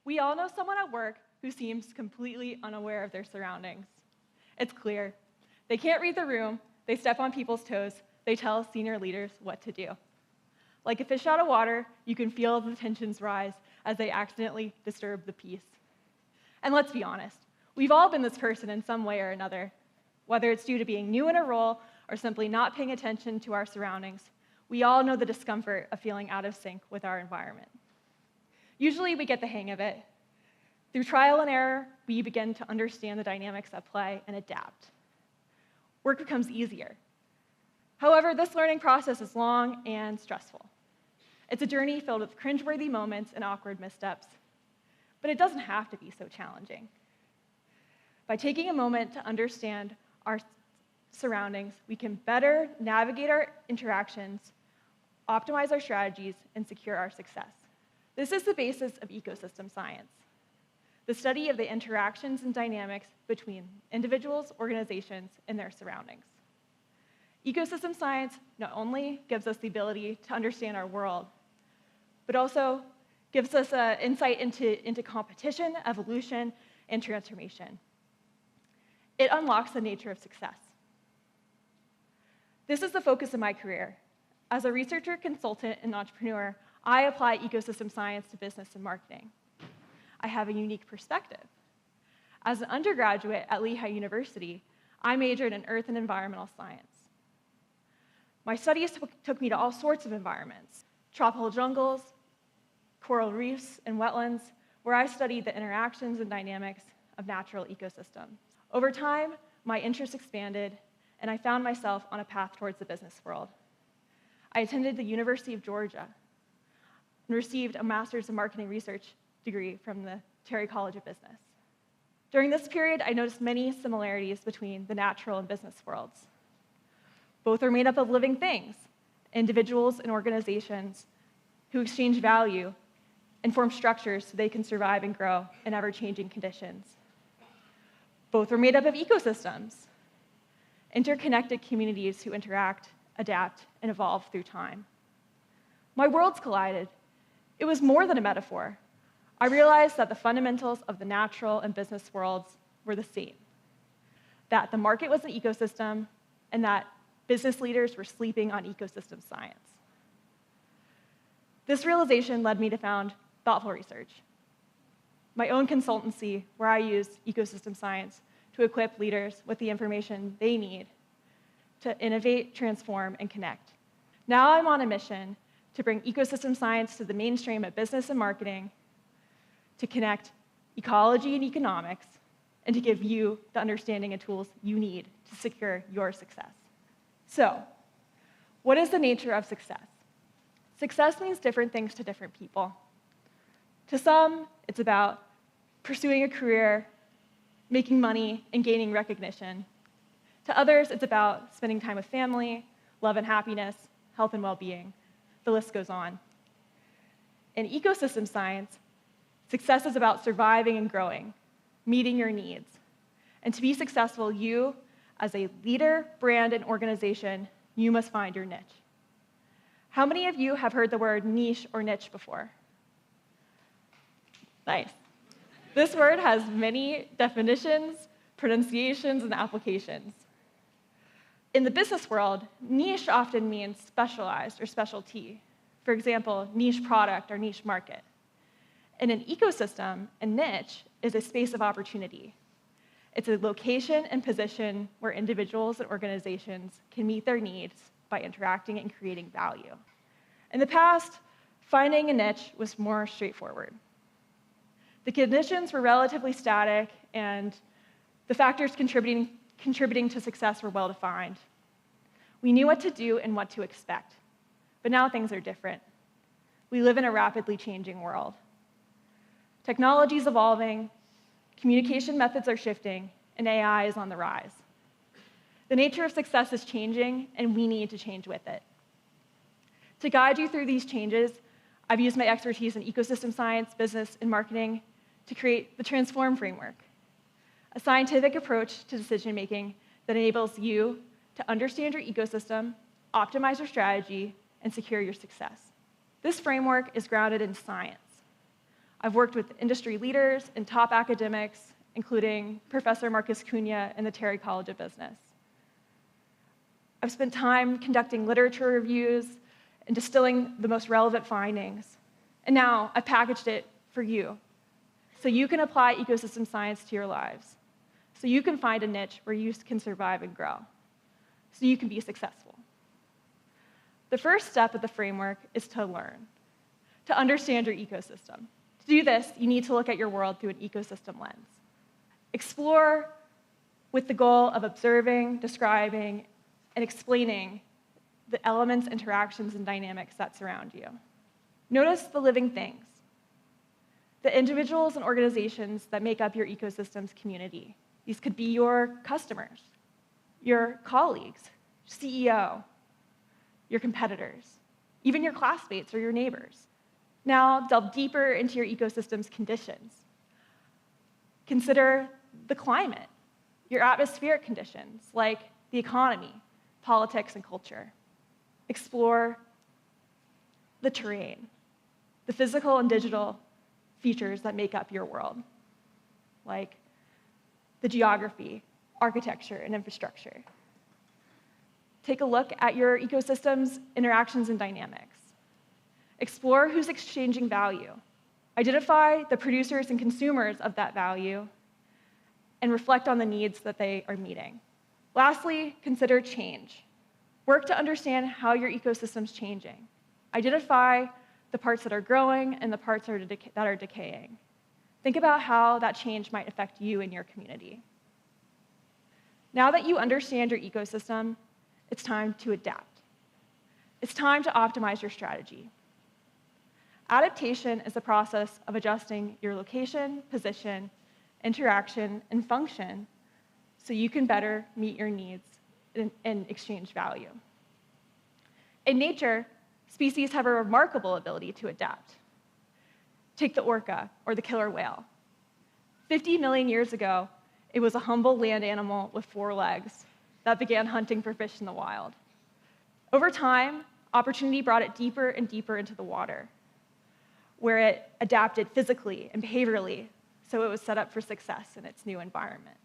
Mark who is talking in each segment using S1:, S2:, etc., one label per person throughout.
S1: We all know someone at work who seems completely unaware of their surroundings. It's clear. They can't read the room, they step on people's toes, they tell senior leaders what to do. Like a fish out of water, you can feel the tensions rise as they accidentally disturb the peace. And let's be honest, we've all been this person in some way or another. Whether it's due to being new in a role or simply not paying attention to our surroundings, we all know the discomfort of feeling out of sync with our environment. Usually we get the hang of it. Through trial and error, we begin to understand the dynamics at play and adapt. Work becomes easier. However, this learning process is long and stressful. It's a journey filled with cringeworthy moments and awkward missteps, but it doesn't have to be so challenging. By taking a moment to understand our surroundings, we can better navigate our interactions, optimize our strategies, and secure our success. This is the basis of ecosystem science, the study of the interactions and dynamics between individuals, organizations, and their surroundings. Ecosystem science not only gives us the ability to understand our world, but also gives us an insight into competition, evolution, and transformation. It unlocks the nature of success. This is the focus of my career. As a researcher, consultant, and entrepreneur, I apply ecosystem science to business and marketing. I have a unique perspective. As an undergraduate at Lehigh University, I majored in earth and environmental science. My studies took me to all sorts of environments: tropical jungles, coral reefs, and wetlands, where I studied the interactions and dynamics of natural ecosystems. Over time, my interest expanded, and I found myself on a path towards the business world. I attended the University of Georgia and received a Master's of Marketing Research degree from the Terry College of Business. During this period, I noticed many similarities between the natural and business worlds. Both are made up of living things, individuals and organizations who exchange value and form structures so they can survive and grow in ever-changing conditions. Both are made up of ecosystems, interconnected communities who interact, adapt, and evolve through time. My worlds collided. It was more than a metaphor. I realized that the fundamentals of the natural and business worlds were the same, that the market was an ecosystem, and that business leaders were sleeping on ecosystem science. This realization led me to found Thoughtful Research, my own consultancy where I use ecosystem science to equip leaders with the information they need to innovate, transform, and connect. Now I'm on a mission to bring ecosystem science to the mainstream of business and marketing, to connect ecology and economics, and to give you the understanding and tools you need to secure your success. So, what is the nature of success? Success means different things to different people. To some, it's about pursuing a career, making money, and gaining recognition. To others, it's about spending time with family, love and happiness, health and well-being. The list goes on. In ecosystem science, success is about surviving and growing, meeting your needs. And to be successful, you, as a leader, brand, and organization, you must find your niche. How many of you have heard the word niche or niche before? Nice. This word has many definitions, pronunciations, and applications. In the business world, niche often means specialized or specialty. For example, niche product or niche market. In an ecosystem, a niche is a space of opportunity. It's a location and position where individuals and organizations can meet their needs by interacting and creating value. In the past, finding a niche was more straightforward. The conditions were relatively static, and the factors contributing to success were well-defined. We knew what to do and what to expect, but now things are different. We live in a rapidly changing world. Technology is evolving, communication methods are shifting, and AI is on the rise. The nature of success is changing, and we need to change with it. To guide you through these changes, I've used my expertise in ecosystem science, business, and marketing to create the Transform framework, a scientific approach to decision-making that enables you to understand your ecosystem, optimize your strategy, and secure your success. This framework is grounded in science. I've worked with industry leaders and top academics, including Professor Marcus Cunha in the Terry College of Business. I've spent time conducting literature reviews and distilling the most relevant findings. And now I've packaged it for you, so you can apply ecosystem science to your lives, so you can find a niche where you can survive and grow, so you can be successful. The first step of the framework is to learn, to understand your ecosystem. To do this, you need to look at your world through an ecosystem lens. Explore with the goal of observing, describing, and explaining the elements, interactions, and dynamics that surround you. Notice the living things, the individuals and organizations that make up your ecosystem's community. These could be your customers, your colleagues, CEO, your competitors, even your classmates or your neighbors. Now, delve deeper into your ecosystem's conditions. Consider the climate, your atmospheric conditions, like the economy, politics, and culture. Explore the terrain, the physical and digital features that make up your world, like the geography, architecture, and infrastructure. Take a look at your ecosystem's interactions and dynamics. Explore who's exchanging value. Identify the producers and consumers of that value, and reflect on the needs that they are meeting. Lastly, consider change. Work to understand how your ecosystem's changing. Identify the parts that are growing and the parts that are decaying. Think about how that change might affect you and your community. Now that you understand your ecosystem, it's time to adapt. It's time to optimize your strategy. Adaptation is the process of adjusting your location, position, interaction, and function so you can better meet your needs and exchange value. In nature, species have a remarkable ability to adapt. Take the orca, or the killer whale. 50 million years ago, it was a humble land animal with 4 legs that began hunting for fish in the wild. Over time, opportunity brought it deeper and deeper into the water, where it adapted physically and behaviorally so it was set up for success in its new environment,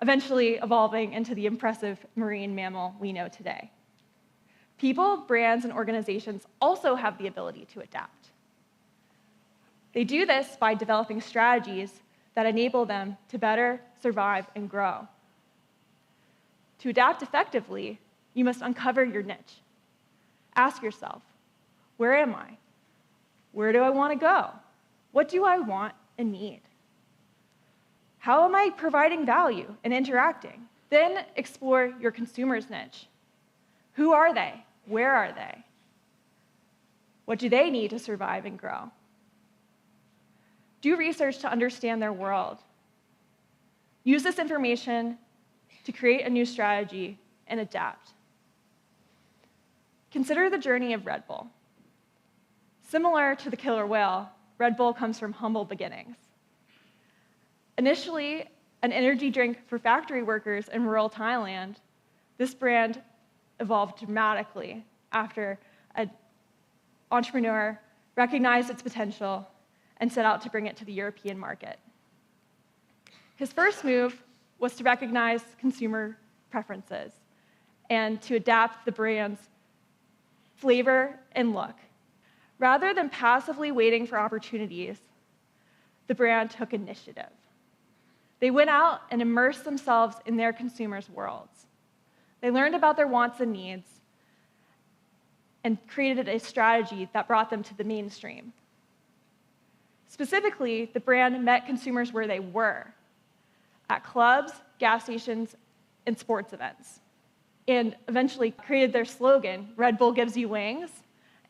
S1: eventually evolving into the impressive marine mammal we know today. People, brands, and organizations also have the ability to adapt. They do this by developing strategies that enable them to better survive and grow. To adapt effectively, you must uncover your niche. Ask yourself, where am I? Where do I want to go? What do I want and need? How am I providing value and interacting? Then explore your consumer's niche. Who are they? Where are they? What do they need to survive and grow? Do research to understand their world. Use this information to create a new strategy and adapt. Consider the journey of Red Bull. Similar to the killer whale, Red Bull comes from humble beginnings. Initially, an energy drink for factory workers in rural Thailand, this brand evolved dramatically after an entrepreneur recognized its potential and set out to bring it to the European market. His first move was to recognize consumer preferences and to adapt the brand's flavor and look. Rather than passively waiting for opportunities, the brand took initiative. They went out and immersed themselves in their consumers' worlds. They learned about their wants and needs and created a strategy that brought them to the mainstream. Specifically, the brand met consumers where they were, at clubs, gas stations, and sports events, and eventually created their slogan, Red Bull gives you wings,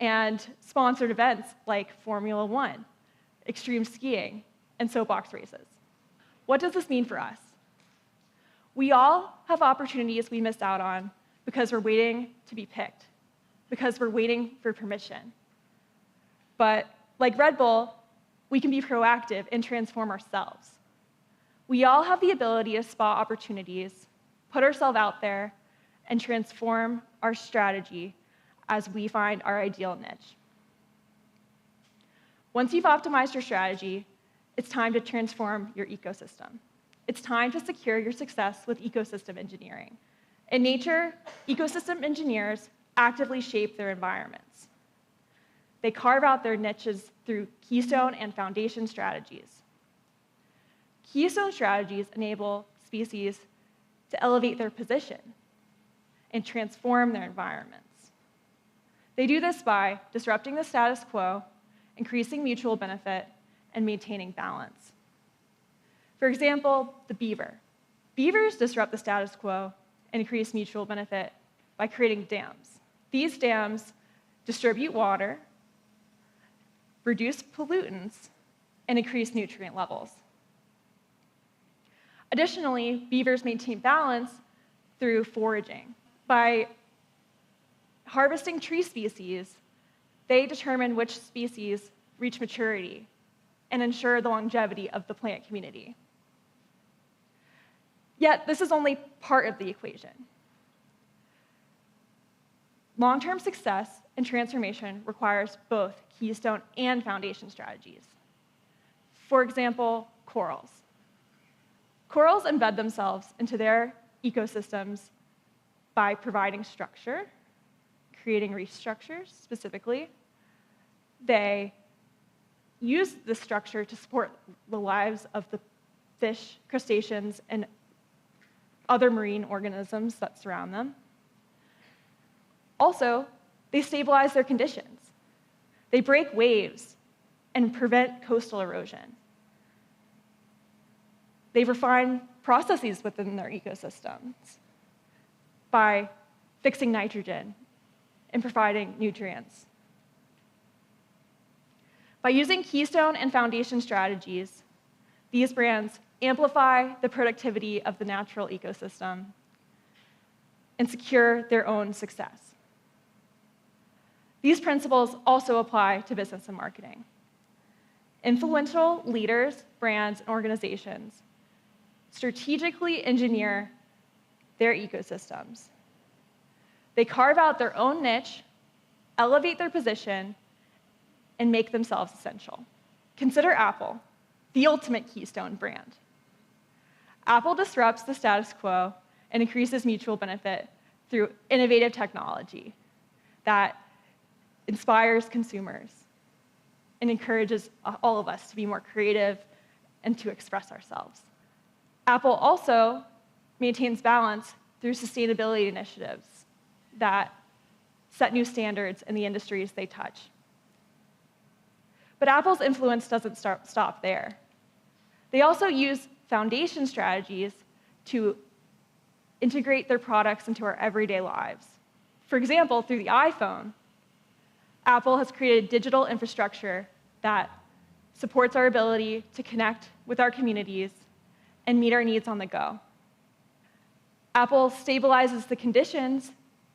S1: and sponsored events like Formula One, extreme skiing, and soapbox races. What does this mean for us? We all have opportunities we missed out on because we're waiting to be picked, because we're waiting for permission. But like Red Bull, we can be proactive and transform ourselves. We all have the ability to spot opportunities, put ourselves out there, and transform our strategy as we find our ideal niche. Once you've optimized your strategy, it's time to transform your ecosystem. It's time to secure your success with ecosystem engineering. In nature, ecosystem engineers actively shape their environments. They carve out their niches through keystone and foundation strategies. Keystone strategies enable species to elevate their position and transform their environments. They do this by disrupting the status quo, increasing mutual benefit, and maintaining balance. For example, the beaver. Beavers disrupt the status quo and increase mutual benefit by creating dams. These dams distribute water, reduce pollutants, and increase nutrient levels. Additionally, beavers maintain balance through foraging. By harvesting tree species, they determine which species reach maturity and ensure the longevity of the plant community. Yet, this is only part of the equation. Long-term success and transformation requires both keystone and foundation strategies. For example, corals. Corals embed themselves into their ecosystems by providing structure, creating reef structures specifically. They use this structure to support the lives of the fish, crustaceans, and other marine organisms that surround them. Also, they stabilize their conditions. They break waves and prevent coastal erosion. They refine processes within their ecosystems by fixing nitrogen and providing nutrients. By using keystone and foundation strategies, these brands amplify the productivity of the natural ecosystem and secure their own success. These principles also apply to business and marketing. Influential leaders, brands, and organizations strategically engineer their ecosystems. They carve out their own niche, elevate their position, and make themselves essential. Consider Apple, the ultimate keystone brand. Apple disrupts the status quo and increases mutual benefit through innovative technology that inspires consumers and encourages all of us to be more creative and to express ourselves. Apple also maintains balance through sustainability initiatives that set new standards in the industries they touch. But Apple's influence doesn't stop there. They also use foundation strategies to integrate their products into our everyday lives. For example, through the iPhone, Apple has created digital infrastructure that supports our ability to connect with our communities and meet our needs on the go. Apple stabilizes the conditions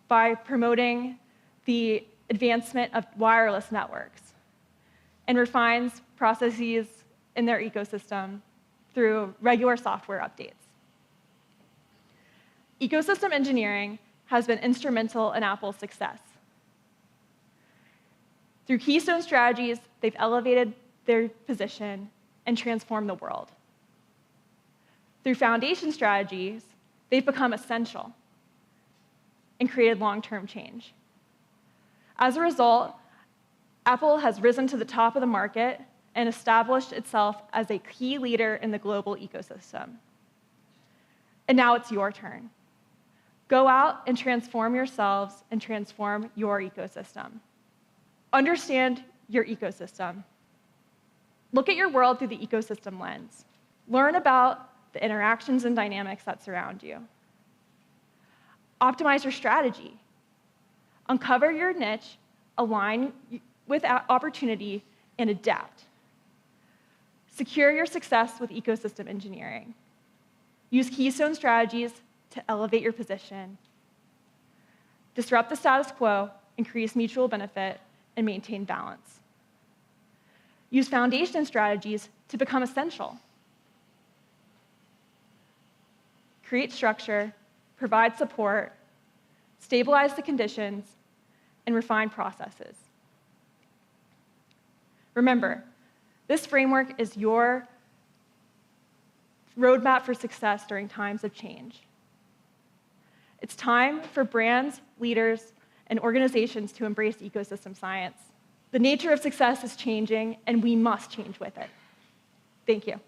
S1: by promoting the advancement of wireless networks and refines processes in their ecosystem through regular software updates. Ecosystem engineering has been instrumental in Apple's success. Through keystone strategies, they've elevated their position and transformed the world. Through foundation strategies, they've become essential and created long-term change. As a result, Apple has risen to the top of the market and established itself as a key leader in the global ecosystem. And now it's your turn. Go out and transform yourselves and transform your ecosystem. Understand your ecosystem. Look at your world through the ecosystem lens. Learn about the interactions and dynamics that surround you. Optimize your strategy. Uncover your niche, align with opportunity, and adapt. Secure your success with ecosystem engineering. Use keystone strategies to elevate your position. Disrupt the status quo, increase mutual benefit, and maintain balance. Use foundation strategies to become essential. Create structure, provide support, stabilize the conditions, and refine processes. Remember, this framework is your roadmap for success during times of change. It's time for brands, leaders, and organizations to embrace ecosystem science. The nature of success is changing, and we must change with it. Thank you.